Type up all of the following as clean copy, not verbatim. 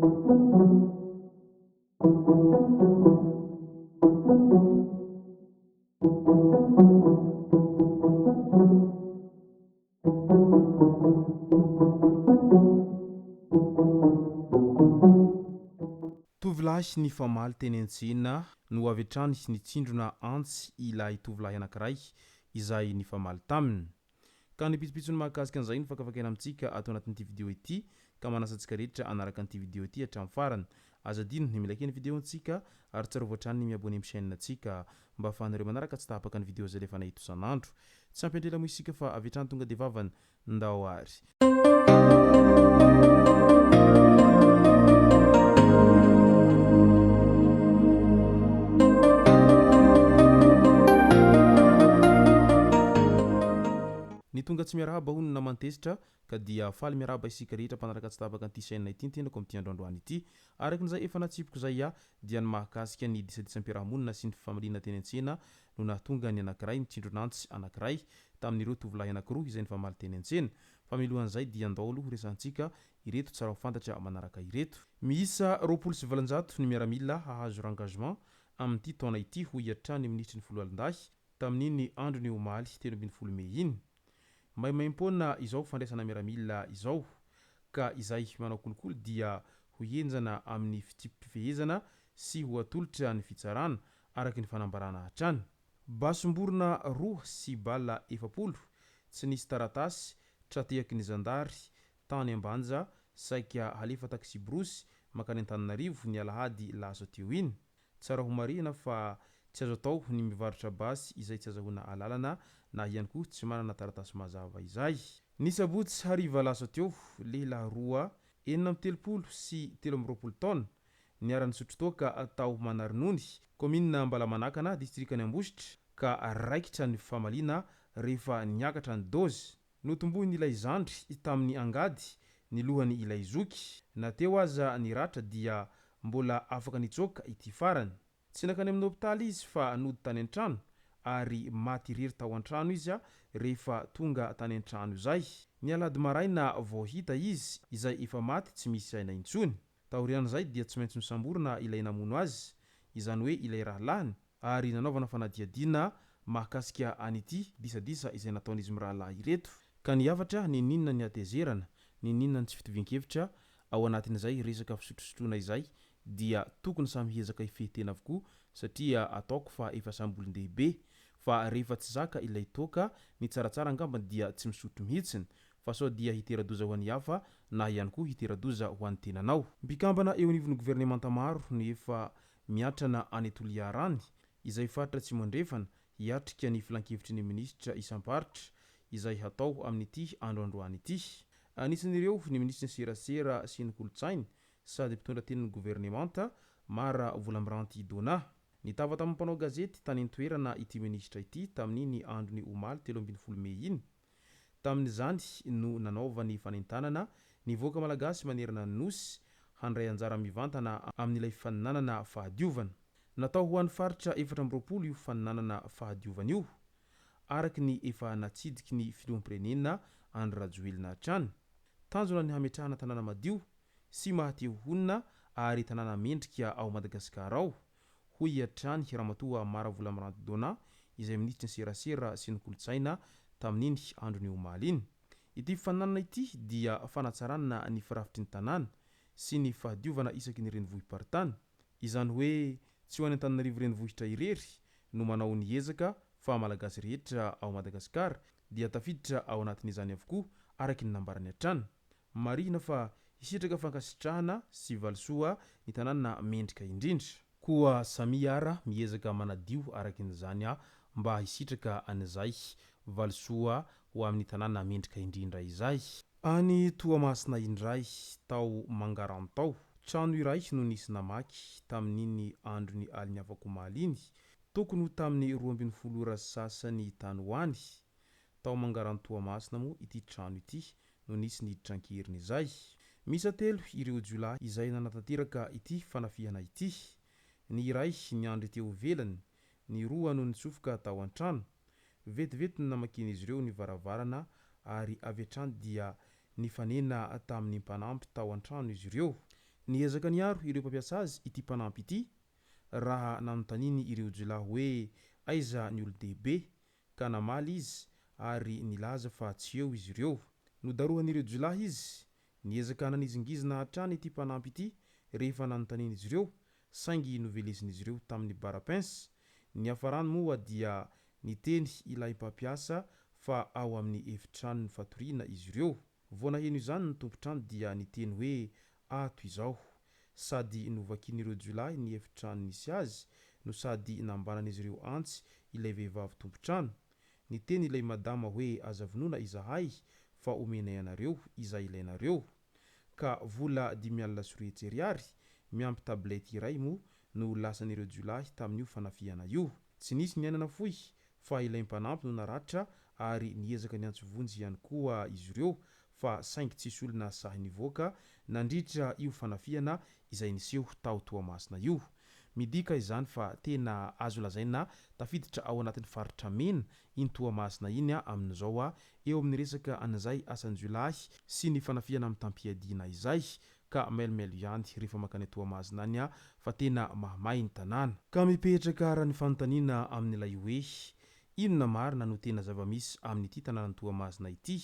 Tovolahy ny famaly teny an-tsena no avy hatrany nitsindrona antsy ilay tovolahy anankiray izay ny famaly taminy. Ka ny pitsopitsony mahakasika an'izay ny fakafakaina amintsika atao anatin'ity vidéo ity ka manasa antsika rehetra anaraka an'ity vidéo ity hatramin'ny farany. Aza dino ny milaiky ny vidéo antsika ary tsarovy hatrany ny miabone amin'ny chaîne antsika mba ahafahanareo manaraka tsy tapaka ny vidéo zay lefa nahito isan'andro. Tsy ampendrela mo isika fa avy hatrany tonga de vavany ndao ary. Ny tonga tsy miarahaba hono na mantesitra ka dia faly miarahaba isika rehetra mpanaraka tsy tapaka an'ity chaîne ity tenako amin'ity androandroany ity. Arakin'izay efa natsipiko zay dia ny mahakasika ny disadisam-piarahamonina sy ny fifamaliana teny an-tsena no nahatonga ny anankiray nitsindronantsy anankiray tamin'ireo tovolahy anankiroa izay nifamaly teny an-tsena. Fa milohan'izay dia andao aloha resantsika ireto tsara ho fantatra manaraka ireto. Miisa 27 ny miaramila hahazo engagement amin'ity taona ity ho hiatrany ministry ny folo alindahy tamin'iny andro ny omaly 13 Mey iny. Maimaim-poana izao fandraisana miaramila izao ka izay manao kolokolo dia ho enjana amin'ny fifehezana sy ho atolotra ny fitsarana araky ny fanambarana hatrany. Basomborona 2 sy bala 70 tsy nisy taratasy trateaky ny zandary tany Ambanja saika halefa taksi brosy makany Antananarivo ny alahady lasa teo iny. Tsara ho marina fa tsy azo atao ny mivarotra basy izay tsy azahoana alalana na ihany koa tsy manana taratasy mazava izay. Ny sabotsy hariva lasa teo lehilahy 2 430 sy 320 taona niara nisotro toaka atao Manarinony komina Mbalamanakana distrikany Ambositra ka raikitra ny famalina rehefa niakatra ny dozy. Notombohin' ilay zandry tamin'ny angady ny lohany ilay zoky na teo aza ny ratra dia mbola afaka nitsoka ity farany. Tsy nakany amin'ny hopitaly izy fa nody tany an-trano ary maty irery tao an-trano izy rehefa tonga tany an-trano izay. Ny alady maraina vao hita izy izay efa maty tsy misy aina intsony. Taorian'izay dia tsy maintsy misamborona ilay namono azy izany hoe ilay rahalahiny ary nanaovana fanadihadiana mahakasika an'ity disadisa izay nataon'izy mirahalahy ireto. Ka ny havatra ny ninona ny atezerana ny ninona ny tsy fitovian-kevitra ao anatin'izay resaka fisotrosotrona izay dia tokony samy hezaka ifehtena avokoa satria ataoko fa efa sambolon-dehibe fa rehefa tsy zaka ilay toka ny tsaratsara angamba dia tsy misotro mihitsiny fa sao dia hiteradoza ho an'ny hafa na ihany koa hiteradoza ho an'ny tenanao. Mpikambana eo anivon'ny gouvernemanta maro ny efa miatrana any Toliarany izay faritra tsy mandrefana hiatrika ny filan-kevitry ny ministra isam-paritra izay hatao amin'ity androandroany ity. Anisan'ireo ny ministry ny serasera sy ny kolotsainy sady mpitondra tenin'ny gouvernemanta Mara Volamberanty Dona. Nitava tamin'ny mpanao gazety tany an-toerana ity ministra ity tamin'iny andro ny omaly 13 Mey iny. Tamin'izany no nanaova ny fanentanana ny voaka malagasy manerana ny nosy handray anjara mivantana amin'ilay faninanana fahadiovana. Natao ho an'ny faritra 420 io faninanana fahadiovana io araky ny efa natsidiky ny filoham-pirenena Andry Rajoelina hatrany. Tanjona ny hametrahana tanàna madio sy mahateo honina ary tanàna mendrika ao Madagasikara ao ho hiatrany Ramatoa Mara Volamberanty Dona izay ministry ny serasera sy ny kolotsaina tamin'iny andro ny omaly iny. Ity faninanana ity dia fanatsarana ny firafitry ny tanàna sy ny fahadiovana isaky ny renivohim-paritany. Izany hoe tsy ho any Antananarivo renivohitra irery no manao ny ezaka fa malagasy rehetra ao Madagasikara dia tafiditra ao anatin'izany avokoa araky ny nambarany hatrany. Marina fa hisitraka fankasitrahana sy valisoa ny tanàna mendrika indrindra. Koa samiara miezaka manadio araky n'izany mba hisitraka an'izay valisoa ho amin'ny tanàna mendrika indrindra izay. Any Toamasina indray tao Mangarantao trano iray no nisy namaky tamin'iny andro ny aliny afaka omaly iny tokony ho tamin'ny 12 ora sasany tany hoany. Tao Mangarantoamasina moa ity trano ity no nisy niditra ankeriny izay. Misa 3 ireo jiolahy izay nanatanteraka ity fanafihana ity. Ny iray ny andro teo velany, ny roa no nitsofoka tao an-trano. Vetivety ny namakin'izy ireo ny varavarana ary avy hatrany dia nifanena tamin'ny mpanampy tao an-trano izy ireo. niezaka niaro ireo mpampiasa azy ity mpanampy ity raha nanotaniny ireo jiolahy hoe aiza ny olo-dehibe ka namaly izy ary nilaza fa tsy eo izy ireo. Nodarohan'ireo jiolahy izy niezaka nanizingizina hatrany ity mpanampy ity rehefa nanotaniny izy ireo saingy novelezin'izy ireo tamin'ny barapince. Ny hafarany moa dia niteny ilay mpampiasa fa ao amin'ny efitrano ny fatoriana izy ireo. Vao naheno izany ny tompontrano dia niteny hoe ato izao, sady novakin'ireo jiolahy ny efitrano nisy azy no sady nambanan'izy ireo antsy ilay vehivavy tompontrano. Niteny ilay madama hoe aza vonona izahay fa omenay anareo izay ilainareo, ka vola 5 sy 3 ariary miampy tablety iray moa no lasan'ireo jiolahy tamin'io fanafiana io. Tsy nisy niainana fohy fa ilay mpanampy no naratra ary niezaka niantsovonjy ihany koa izy ireo fa saingy tsisy olona sahy nivoaka nandritra io fanafiana izay niseho tao Toamasina io. Midika izany fa tena azo lazaina tafiditra ao anatin'ny faritra mena iny Toamasina iny amin'izao eo amin'ny resaka an'izay asan'ny jiolahy sy ny fanafiana amin'ny tampiadina izay, ka mailmailo ihany rehefa makany Toamasina any fa tena mahamay ny tanàna. Ka mipetraka raha ny fanontaniana amin'ilay hoe inona marina no tena zava-misy amin'ity tanàna Toamasina ity.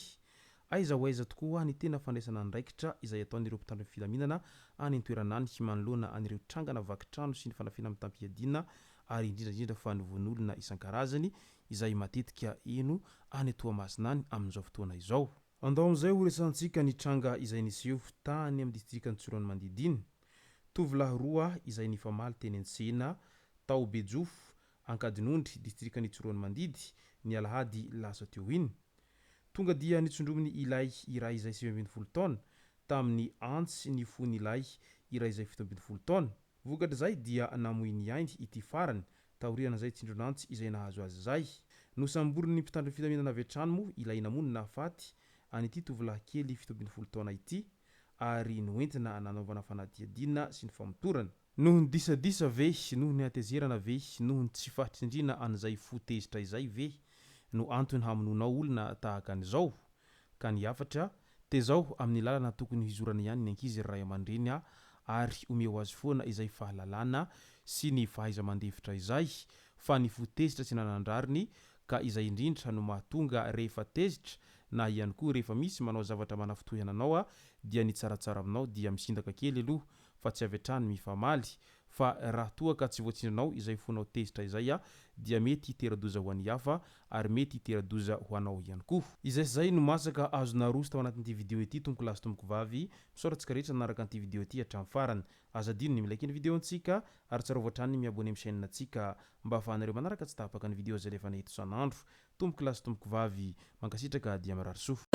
Aiza ho aiza tokoa ny tena fandraisana andraikitra izay ataon'ireo mpitandro ny filaminana any an-toerana any himanoloana an'ireo trangana vakitrano sy ny fanafiana amin'ny tampiadina ary indrindrandrindra fa novon'olona isan-karazany izay matetika eno any Toamasina any amin'izao fotoana izao. Andao amin'izay ho resantsika ny tranga izay niseho tany amin'ny distrikany Tsiron'ny Mandidiny. Tovolahy roa izay nifamaly teny an-tsena tao Bejofo, Ankadinondry, distrikany Tsiron'ny Mandidy ny alahady lasa teo iny. Tonga dia nitsondrominy ilay iray izay 7 taona tamin'ny antsy ny fony ilay iray izay 17 taona. Vokatra izay dia namoy ny ainy ity farany taoriana izay tsindronantsy izay nahazo azy zay. Nosamboriny ny mpitandro ny filaminana avy hatrany moa ilay namonina afaty an'ity tovolahy kely 17 taona ity ary noentina nanaovana fanadihadiana sy ny famotorana. Noho ny disadisa ve, noho ny hatezerana ve, noho ny tsy fahatsindrina an'izay fotezitra izay ve no antony hamononao olona tahaka an'izao. Ka ny afatra tezao amin'ny lalana tokony hizorana ihany ny ankizy ray aman-dreny ary omeo azy foana izay fahalalana sy ny fahaiza mandefitra izay, fa ny fotezitra tsy nanandrariny ka izay indrindra no mahatonga rehefa tezitra na ihany koa rehefa misy manao zavatra manafitohy anao dia ny tsaratsara aminao dia misindaka kely aloha fa tsy avy hatrany mifamaly, fa raha toa ka tsy voatsindranao izay fonao tezitra izay dia mety hitera-doza ho an'ny hafa ary mety hitera-doza ho anao ihany koa. Izay sy zay no masaka azo naroso tao anatin'ity video ity tompoko lasy tompoko vavy. Misaorantsika rehetra nanaraka an'ity video ity hatramin'ny farany. Azadino ny milaiky ny video antsika ary tsara voatrany miabone amin'ny chaîne antsika mba ahafahanareo manaraka tsy tapaka ny video zay lefa nahita isan'andro. Tompoko lasy tompoko vavy mankasitraka dia marary soa.